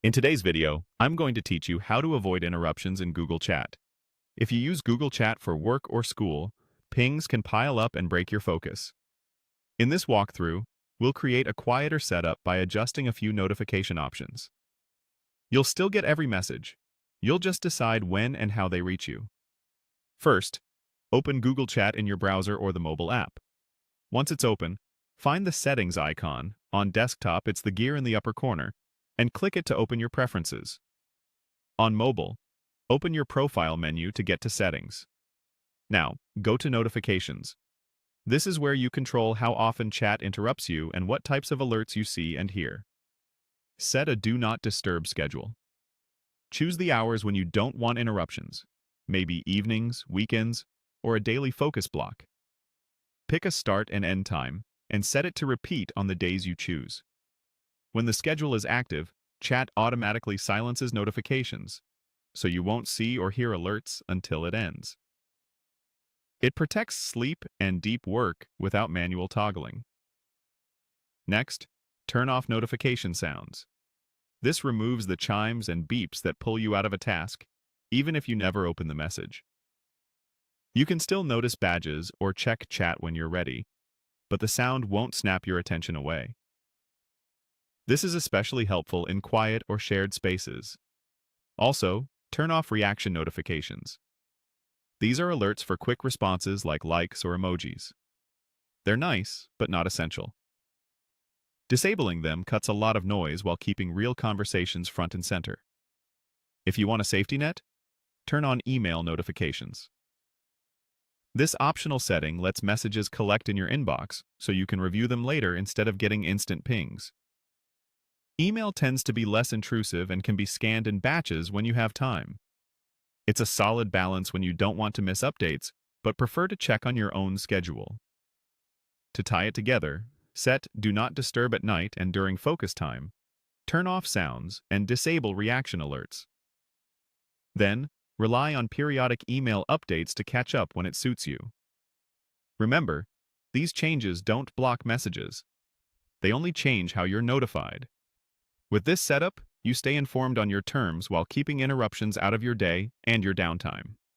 In today's video, I'm going to teach you how to avoid interruptions in Google Chat. If you use Google Chat for work or school, pings can pile up and break your focus. In this walkthrough, we'll create a quieter setup by adjusting a few notification options. You'll still get every message. You'll just decide when and how they reach you. First, open Google Chat in your browser or the mobile app. Once it's open, find the Settings icon. On desktop, it's the gear in the upper corner, and click it to open your preferences. On mobile, open your Profile menu to get to Settings. Now, go to Notifications. This is where you control how often chat interrupts you and what types of alerts you see and hear. Set a Do Not Disturb schedule. Choose the hours when you don't want interruptions, maybe evenings, weekends, or a daily focus block. Pick a start and end time, and set it to repeat on the days you choose. When the schedule is active, chat automatically silences notifications, so you won't see or hear alerts until it ends. It protects sleep and deep work without manual toggling. Next, turn off notification sounds. This removes the chimes and beeps that pull you out of a task, even if you never open the message. You can still notice badges or check chat when you're ready, but the sound won't snap your attention away. This is especially helpful in quiet or shared spaces. Also, turn off reaction notifications. These are alerts for quick responses like likes or emojis. They're nice, but not essential. Disabling them cuts a lot of noise while keeping real conversations front and center. If you want a safety net, turn on email notifications. This optional setting lets messages collect in your inbox so you can review them later instead of getting instant pings. Email tends to be less intrusive and can be scanned in batches when you have time. It's a solid balance when you don't want to miss updates, but prefer to check on your own schedule. To tie it together, set Do Not Disturb at night and during focus time, turn off sounds, and disable reaction alerts. Then, rely on periodic email updates to catch up when it suits you. Remember, these changes don't block messages. They only change how you're notified. With this setup, you stay informed on your terms while keeping interruptions out of your day and your downtime.